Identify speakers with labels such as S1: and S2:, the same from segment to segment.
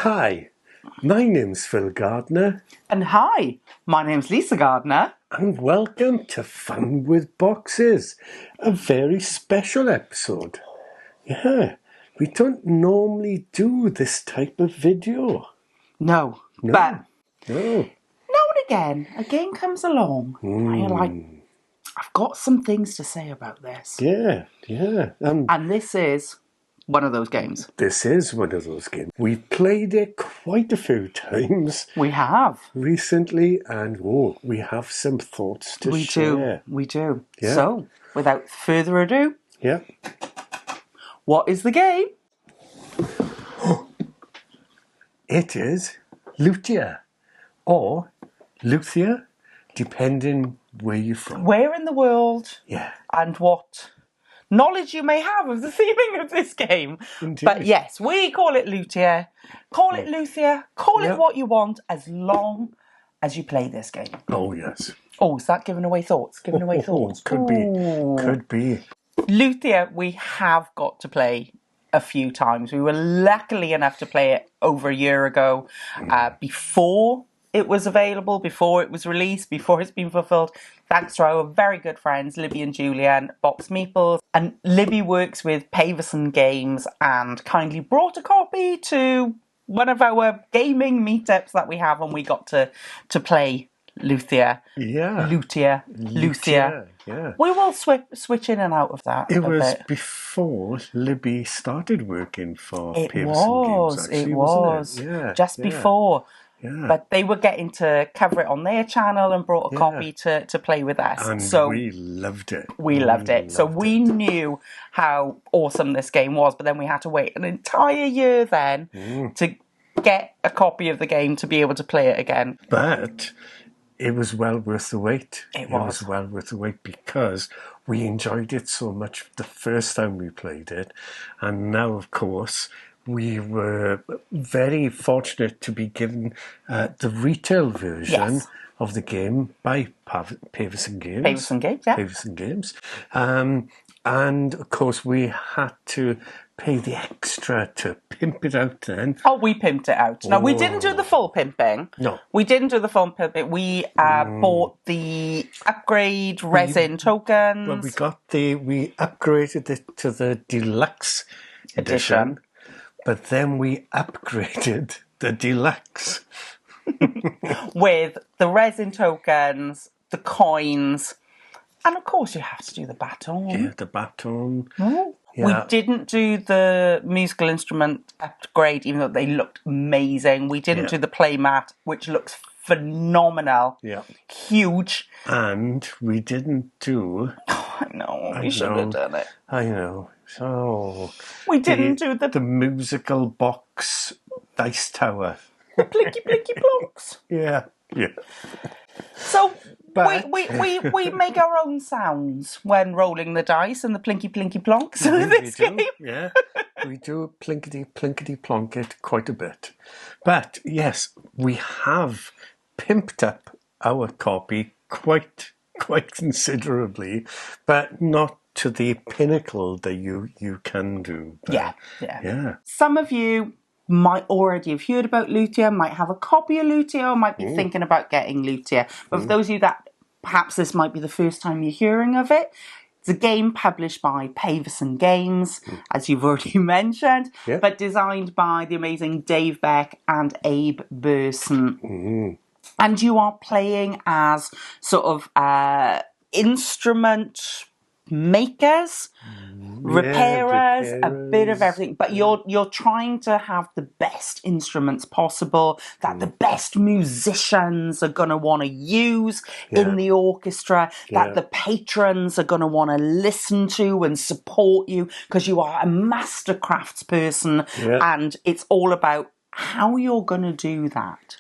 S1: Hi, my name's Phil Gardner.
S2: And hi, my name's Lisa Gardner.
S1: And welcome to Fun with Boxes, a very special episode. Yeah, we don't normally do this type of video.
S2: No. But
S1: No.
S2: now and again, a game comes along and you're like, I've got some things to say about this.
S1: Yeah.
S2: And this is one of those games.
S1: This is one of those games. We've played it quite a few times.
S2: We have.
S1: Recently, and we have some thoughts to share.
S2: We do.
S1: Yeah.
S2: So, without further ado,
S1: Yeah.
S2: what is the game?
S1: It is Luthier, or Luthier, depending where you're from.
S2: Where in the world and what knowledge you may have of the theming of this game.
S1: Indeed.
S2: But yes, we call it Luthier. Call it Luthier. Call it what you want, as long as you play this game.
S1: Oh, yes.
S2: Oh, is that giving away thoughts? Giving away thoughts?
S1: Could be.
S2: Luthier, we have got to play a few times. We were lucky enough to play it over a year ago, before it was available, before it was released, before it's been fulfilled, thanks to our very good friends, Libby and Julian, Box Meeples. And Libby works with Paverson Games and kindly brought a copy to one of our gaming meetups that we have, and we got to play Luthier.
S1: Yeah.
S2: Luthier.
S1: Yeah.
S2: We will switch in and out of that.
S1: It was before Libby started working for Paverson Games, actually,
S2: it was.
S1: Wasn't it? Yeah.
S2: Just before.
S1: Yeah.
S2: But they were getting to cover it on their channel and brought a copy to play with us.
S1: And
S2: so
S1: we loved it.
S2: We loved it. So we knew how awesome this game was, but then we had to wait an entire year then to get a copy of the game to be able to play it again.
S1: But it was well worth the wait.
S2: It was
S1: well worth the wait because we enjoyed it so much the first time we played it. And now, of course, we were very fortunate to be given the retail version of the game by Paverson Games. Paverson Games. And, of course, we had to pay the extra to pimp it out then.
S2: Oh, we pimped it out. No, we didn't do the full pimping.
S1: No.
S2: We didn't do the full pimping. We bought the upgrade resin tokens.
S1: Well, we upgraded it to the deluxe edition. But then we upgraded the deluxe.
S2: With the resin tokens, the coins, and of course you have to do the baton.
S1: Yeah, the baton.
S2: Oh.
S1: Yeah.
S2: We didn't do the musical instrument upgrade, even though they looked amazing. We didn't do the playmat, which looks phenomenal.
S1: Yeah.
S2: Huge.
S1: And we didn't do...
S2: Oh, I know, we should have done it.
S1: I know. So...
S2: We didn't do the
S1: musical box dice tower.
S2: The plinky plinky plonks.
S1: Yeah.
S2: So we make our own sounds when rolling the dice and the plinky plinky plonks in this game.
S1: Yeah, we do plinkety plinkety plonk it quite a bit. But yes, we have pimped up our copy quite considerably, but not to the pinnacle that you can do. But, yeah.
S2: Some of you might already have heard about Luthier, might have a copy of Luthier, or might be thinking about getting Luthier. But for those of you that perhaps this might be the first time you're hearing of it, it's a game published by Paverson Games, as you've already mentioned, but designed by the amazing Dave Beck and Abe Burson. And you are playing as sort of instrument makers, repairers, a bit of everything, but you're trying to have the best instruments possible that the best musicians are going to want to use in the orchestra, that the patrons are going to want to listen to and support you, because you are a master craftsperson, and it's all about how you're going to do that.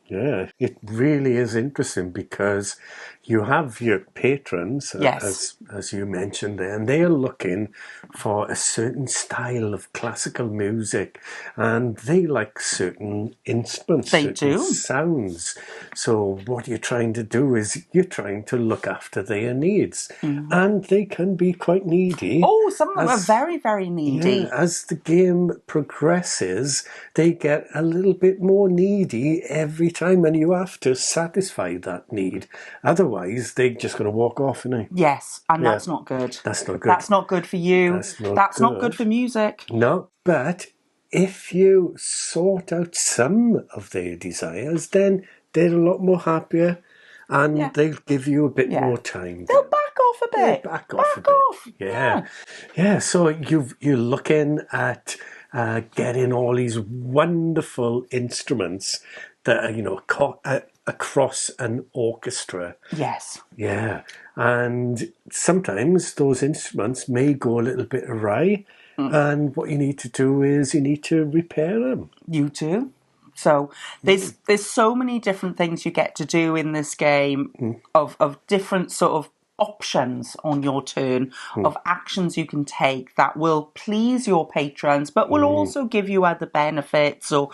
S1: Yeah, it really is interesting because you have your patrons,
S2: Yes.
S1: as you mentioned there, and they are looking for a certain style of classical music, and they like certain instruments,
S2: They
S1: certain
S2: do.
S1: sounds. So what you're trying to do is you're trying to look after their needs, and they can be quite needy.
S2: Oh, some of them are
S1: as
S2: very, very needy.
S1: Yeah, as the game progresses, they get a little bit more needy every time, and you have to satisfy that need. Otherwise, they're just going to walk off, innit?
S2: Yes, and
S1: Yeah,
S2: that's not good.
S1: that's not good.
S2: That's not good for you.
S1: That's not
S2: That's not good
S1: good.
S2: for music.
S1: No, but if you sort out some of their desires, then they're a lot more happier, and
S2: Yeah.
S1: they'll give you a bit
S2: Yeah.
S1: more time.
S2: They'll
S1: Then.
S2: back off a
S1: Yeah,
S2: bit.
S1: back off a
S2: Back
S1: bit.
S2: off.
S1: Yeah, yeah. So you're looking at getting all these wonderful instruments that are, across an orchestra.
S2: Yes.
S1: Yeah, and sometimes those instruments may go a little bit awry, and what you need to do is you need to repair them.
S2: You too. So there's so many different things you get to do in this game of different sort of options on your turn of actions you can take that will please your patrons but will also give you other benefits or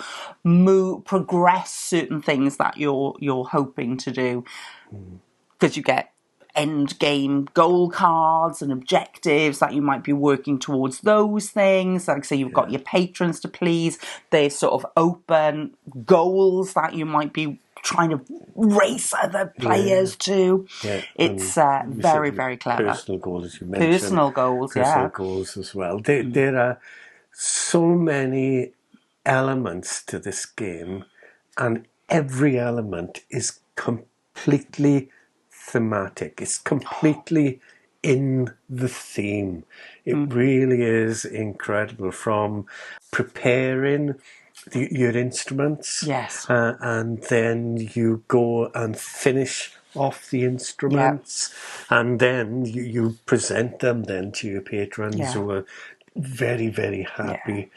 S2: progress certain things that you're hoping to do, because you get end game goal cards and objectives that you might be working towards those things. Like say you've got your patrons to please, there's sort of open goals that you might be trying to race other players to.
S1: Yeah,
S2: It's
S1: and you said
S2: very, very clever.
S1: personal goals, as you mentioned.
S2: Personal goals,
S1: Personal
S2: yeah.
S1: goals as well. There are so many elements to this game, and every element is completely thematic. It's completely in the theme. It really is incredible, from preparing your instruments,
S2: Yes.
S1: and then you go and finish off the instruments, and then you present them then to your patrons who are very, very happy.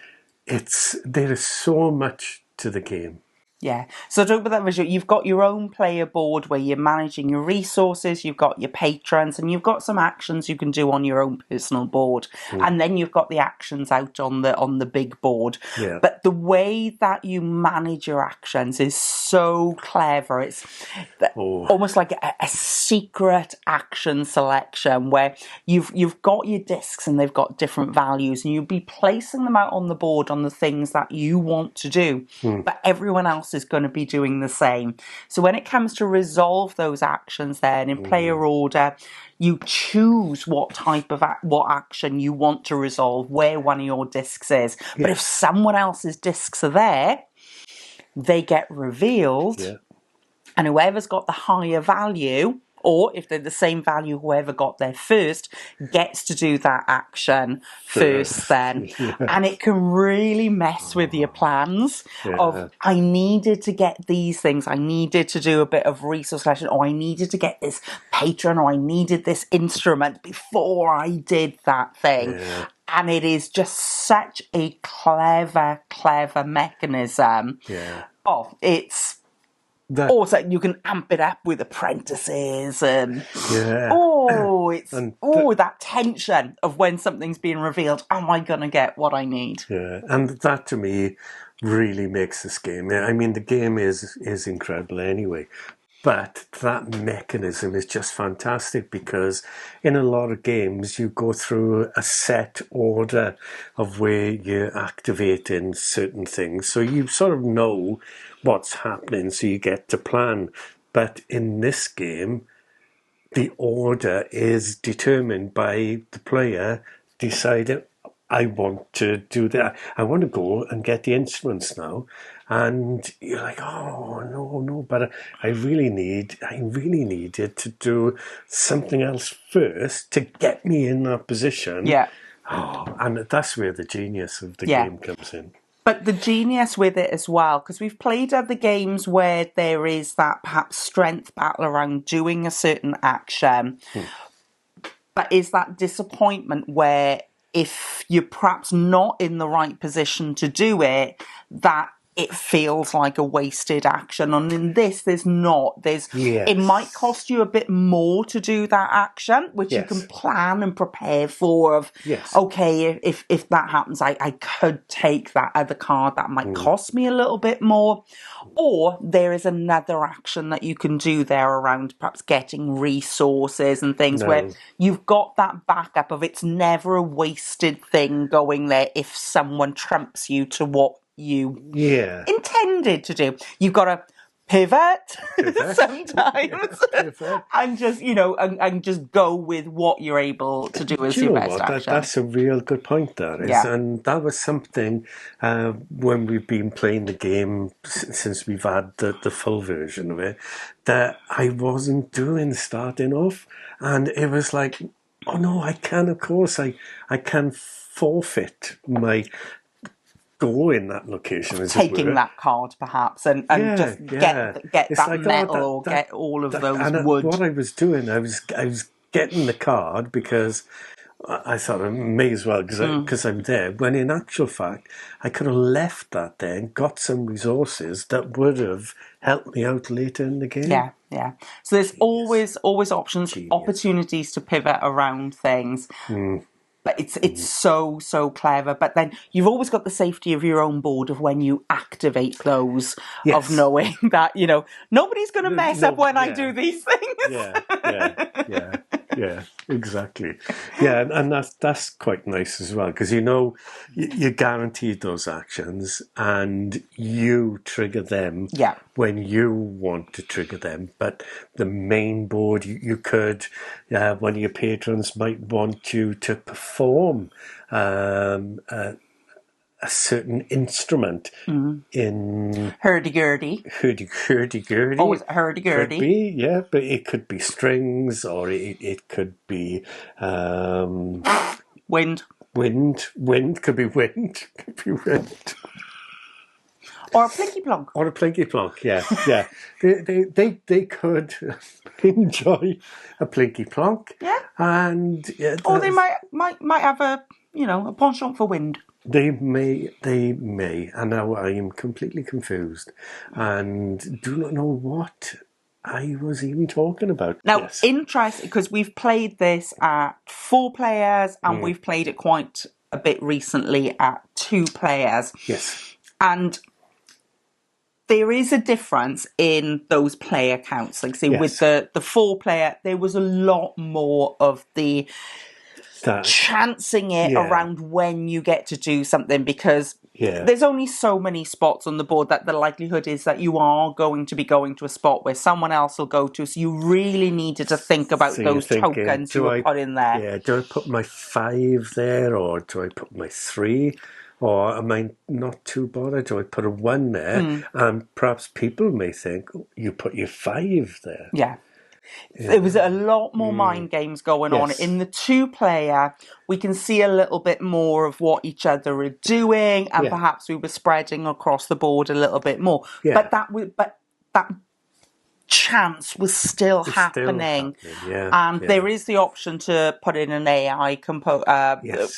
S1: There is so much to the game.
S2: Yeah. So talk about that visual. You've got your own player board where you're managing your resources, you've got your patrons, and you've got some actions you can do on your own personal board. And then you've got the actions out on the big board.
S1: Yeah.
S2: But the way that you manage your actions is so clever. It's almost like a secret action selection where you've got your discs and they've got different values, and you'll be placing them out on the board on the things that you want to do. But everyone else is going to be doing the same. So when it comes to resolve those actions then in player order, you choose what type of what action you want to resolve, where one of your discs is. But if someone else's discs are there, they get revealed, and whoever's got the higher value, or if they're the same value, whoever got there first gets to do that action first then. And it can really mess with your plans of, I needed to get these things, I needed to do a bit of resource selection, or I needed to get this patron, or I needed this instrument before I did that thing. And it is just such a clever, clever mechanism. Oh, it's... Also, you can amp it up with apprentices and that tension of when something's being revealed. Am I going to get what I need?
S1: Yeah, and that to me really makes this game. I mean, the game is incredible anyway, but that mechanism is just fantastic, because in a lot of games you go through a set order of where you're activating certain things, so you sort of know what's happening, so you get to plan. But in this game, the order is determined by the player deciding, I want to do that. I want to go and get the instruments now. And you're like, oh, no, but I really needed to do something else first to get me in that position.
S2: Yeah.
S1: Oh, and that's where the genius of the game comes in.
S2: But the genius with it as well, because we've played other games where there is that perhaps strength battle around doing a certain action, but is that disappointment where if you're perhaps not in the right position to do it, that it feels like a wasted action. And in this, there's not. It might cost you a bit more to do that action, which you can plan and prepare for. Okay, if that happens, I could take that other card. That might cost me a little bit more. Or there is another action that you can do there around perhaps getting resources and things where you've got that backup of it's never a wasted thing going there if someone trumps you to what you intended to do. You've got to pivot sometimes and just, and just go with what you're able to do as your best action.
S1: That's a real good point, that is. And that was something when we've been playing the game since we've had the full version of it that I wasn't doing starting off. And it was like, oh no, I can, of course, I can forfeit my go in that location, as
S2: taking
S1: it were.
S2: That card perhaps and just get that like, metal or get all of those
S1: and
S2: wood.
S1: What I was doing, I was getting the card because I thought I may as well because I'm there, when in actual fact I could have left that there and got some resources that would have helped me out later in the game.
S2: So there's always options, opportunities to pivot around things. But it's so clever. But then you've always got the safety of your own board of when you activate those, of knowing that, nobody's going to mess up when I do these things.
S1: Yeah, exactly. Yeah, and that's quite nice as well, because you're guaranteed those actions and you trigger them when you want to trigger them. But the main board, you could, one of your patrons might want you to perform a certain instrument in
S2: hurdy-gurdy.
S1: Hurdy-gurdy.
S2: Always hurdy-gurdy.
S1: Could be, but it could be strings, or it could be
S2: wind.
S1: Wind could be wind.
S2: Or a plinky-plonk.
S1: Or a plinky-plonk, yeah. They could enjoy a plinky-plonk.
S2: Yeah.
S1: And
S2: or they might have a penchant for wind.
S1: They may, and now I am completely confused and do not know what I was even talking about.
S2: Now, interesting, because we've played this at 4 players and we've played it quite a bit recently at 2 players.
S1: Yes.
S2: And there is a difference in those player counts. Like, say, with the 4 player, there was a lot more of the chancing it around when you get to do something, because there's only so many spots on the board that the likelihood is that you are going to be going to a spot where someone else will go to. So you really needed to think about those tokens you were put in there.
S1: Yeah, do I put my 5 there, or do I put my 3? Or am I not too bothered? Do I put a 1 there? And perhaps people may think, you put your 5 there.
S2: Yeah. There was a lot more mind games going on. In the 2 player, we can see a little bit more of what each other are doing, and perhaps we were spreading across the board a little bit more. But that chance was still happening. And there is the option to put in an AI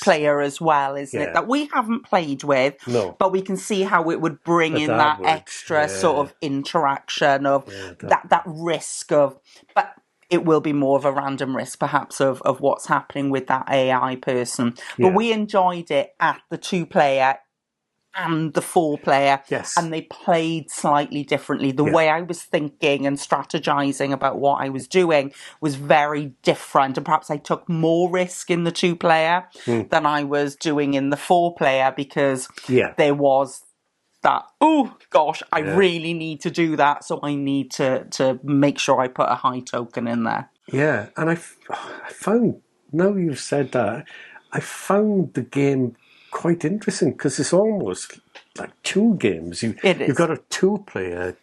S2: player as well, isn't it? That we haven't played with, but we can see how it would bring in that extra sort of interaction of that risk of, but it will be more of a random risk perhaps of what's happening with that AI person. But we enjoyed it at the 2 player and the 4 player, and they played slightly differently. The way I was thinking and strategizing about what I was doing was very different, and perhaps I took more risk in the 2 player than I was doing in the 4 player, because there was that, oh gosh, I really need to do that, so I need to make sure I put a high token in there.
S1: Yeah, and I found, now you've said that, I found the game quite interesting, because it's almost like 2 games. You've got a 2-player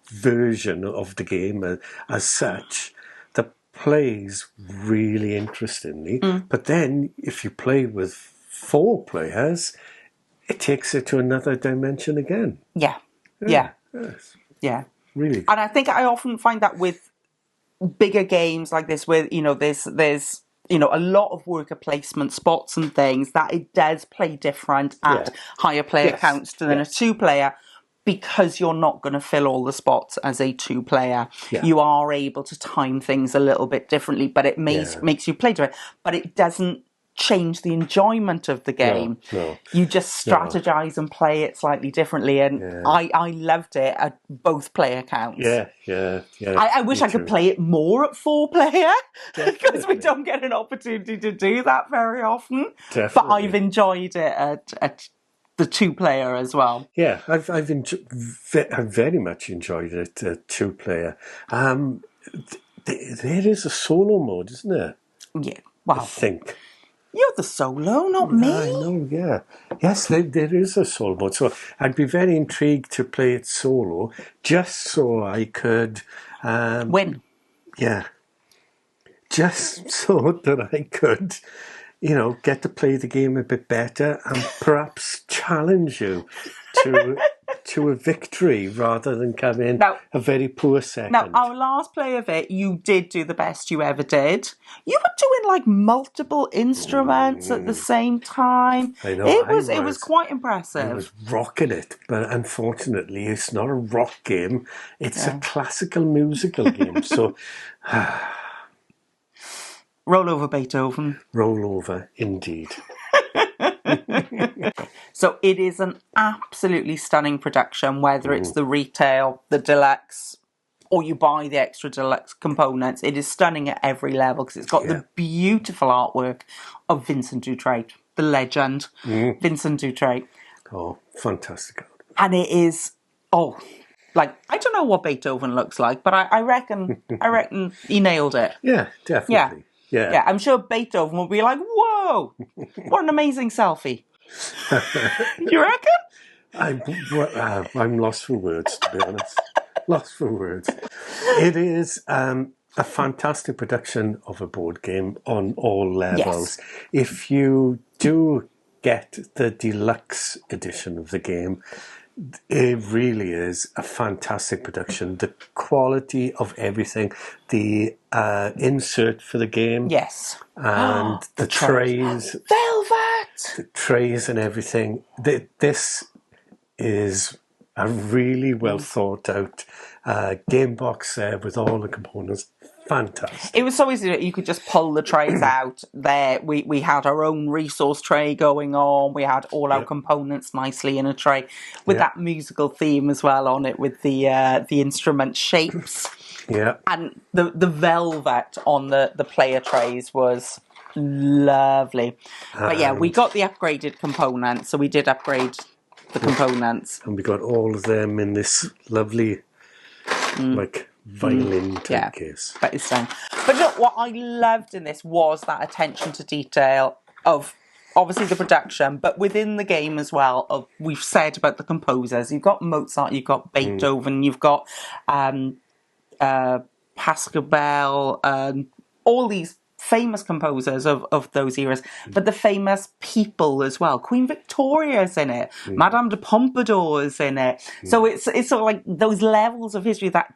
S1: version of the game as such that plays really interestingly. But then if you play with 4 players, it takes it to another dimension again.
S2: Yeah.
S1: Really.
S2: And I think I often find that with bigger games like this, where there's a lot of worker placement spots and things, that it does play different at higher player counts than a 2-player. because you're not going to fill all the spots as a 2-player,
S1: Yeah.
S2: you are able to time things a little bit differently, but it makes you play to it. But it doesn't change the enjoyment of the game.
S1: No.
S2: You just strategize and play it slightly differently. And I loved it at both player counts.
S1: Yeah.
S2: I wish I could play it more at 4-player because we don't get an opportunity to do that very often.
S1: Definitely.
S2: But I've enjoyed it at the 2-player as well.
S1: Yeah, I very much enjoyed it, 2-player. There is a solo mode, isn't there?
S2: Yeah, well,
S1: I think.
S2: You're the solo, not me.
S1: I know, yeah. Yes, there is a solo mode. So I'd be very intrigued to play it solo, just so I could...
S2: win.
S1: Yeah. Just so that I could, get to play the game a bit better and perhaps challenge you to a victory rather than come in a very poor second.
S2: Now, our last play of it, you did do the best you ever did. You were doing multiple instruments at the same time.
S1: I know.
S2: It was quite impressive.
S1: I was rocking it, but unfortunately, it's not a rock game. It's a classical musical game. So,
S2: roll over Beethoven.
S1: Roll over, indeed.
S2: So it is an absolutely stunning production, whether it's the retail, the deluxe, or you buy the extra deluxe components. It is stunning at every level because it's got the beautiful artwork of Vincent Dutrait, the legend, Vincent Dutrait.
S1: Oh, fantastic.
S2: And it is, I don't know what Beethoven looks like, but I reckon he nailed it.
S1: Yeah, definitely.
S2: Yeah, I'm sure Beethoven will be like, whoa, what an amazing selfie. You reckon?
S1: I'm lost for words, to be honest. Lost for words. It is a fantastic production of a board game on all levels. Yes. If you do get the deluxe edition of the game, it really is a fantastic production. The quality of everything, the insert for the game,
S2: yes,
S1: and the trays,
S2: velvet,
S1: the trays and everything. This is a really well thought out game box there with all the components. Fantastic.
S2: It was so easy that you could just pull the trays out there. We had our own resource tray going on. We had all our components nicely in a tray with that musical theme as well on it with the instrument shapes.
S1: Yeah.
S2: And the velvet on the player trays was lovely. But yeah, we got the upgraded components, so we did upgrade the components.
S1: And we got all of them in this lovely violin type case.
S2: That is stunning. But look, what I loved in this was that attention to detail of obviously the production, but within the game as well. We've said about the composers. You've got Mozart, you've got Beethoven, you've got Pascal, all these famous composers of those eras, but the famous people as well. Queen Victoria's in it, Madame de Pompadour is in it. So it's sort of like those levels of history that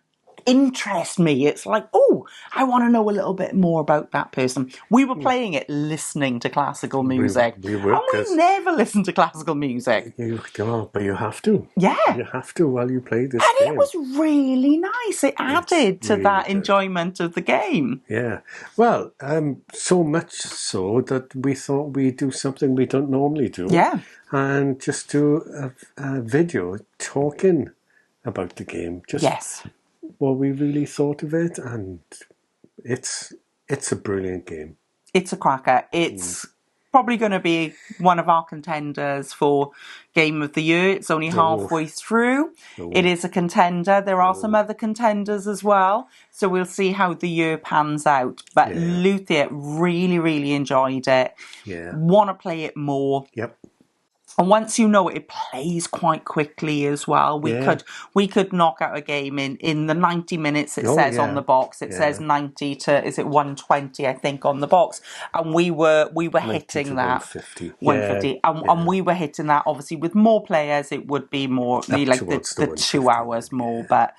S2: interest me. It's like, oh, I want to know a little bit more about that person. We were playing it listening to classical music. We never listen to classical music.
S1: But you have to.
S2: Yeah.
S1: You have to while you play this
S2: game.
S1: And
S2: it was really nice. It added to that enjoyment of the game.
S1: Yeah. Well, so much so that we thought we'd do something we don't normally do.
S2: Yeah.
S1: And just do a video talking about the game. Just what we really thought of it, and it's a brilliant game.
S2: It's a cracker. It's probably going to be one of our contenders for Game of the Year. It's only halfway through. It is a contender. There are some other contenders as well, so we'll see how the year pans out. But Luthier really, really enjoyed it.
S1: Yeah.
S2: Want to play it more.
S1: Yep.
S2: And once you know it, it plays quite quickly as well. We could knock out a game in the 90 minutes it says on the box. It says 90 to 120, I think, on the box. And we were hitting that 150. And we were hitting that obviously with more players. It would be more like the 2 hours more, but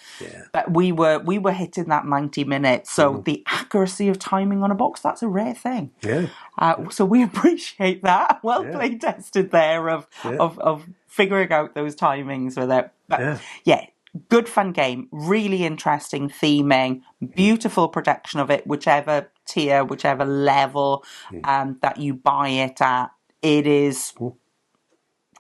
S2: we were hitting that 90 minutes. So the accuracy of timing on a box, that's a rare thing.
S1: Yeah.
S2: So we appreciate that. Well
S1: Yeah.
S2: play tested there of figuring out those timings with it. But yeah, good fun game, really interesting theming, beautiful production of it, whichever tier, whichever level that you buy it at. It is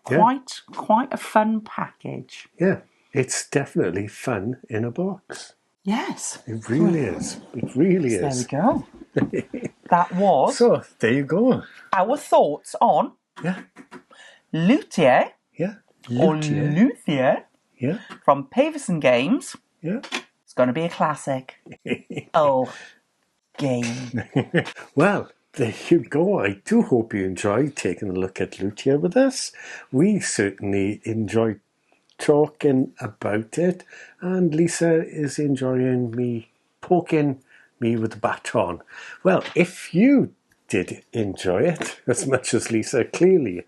S2: quite a fun package.
S1: Yeah, it's definitely fun in a box.
S2: Yes.
S1: It really is. It really
S2: There we
S1: is.
S2: go. That was
S1: So, there you go.
S2: our thoughts on
S1: Yeah,
S2: Luthier
S1: yeah.
S2: or
S1: Luthier.
S2: Luthier
S1: Yeah,
S2: from Paverson Games.
S1: yeah.
S2: It's going to be a classic. Oh, game.
S1: Well, there you go. I do hope you enjoyed taking a look at Luthier with us. We certainly enjoyed talking about it, and Lisa is enjoying me poking me with the baton. Well, if you did enjoy it as much as Lisa clearly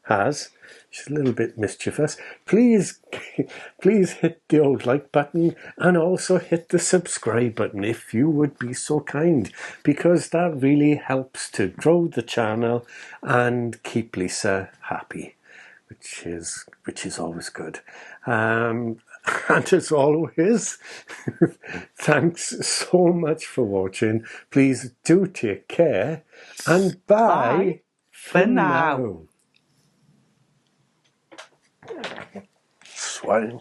S1: has, she's a little bit mischievous, please hit the old like button and also hit the subscribe button if you would be so kind, because that really helps to grow the channel and keep Lisa happy, which is always good. And as always, thanks so much for watching. Please do take care, and bye for now. Swine.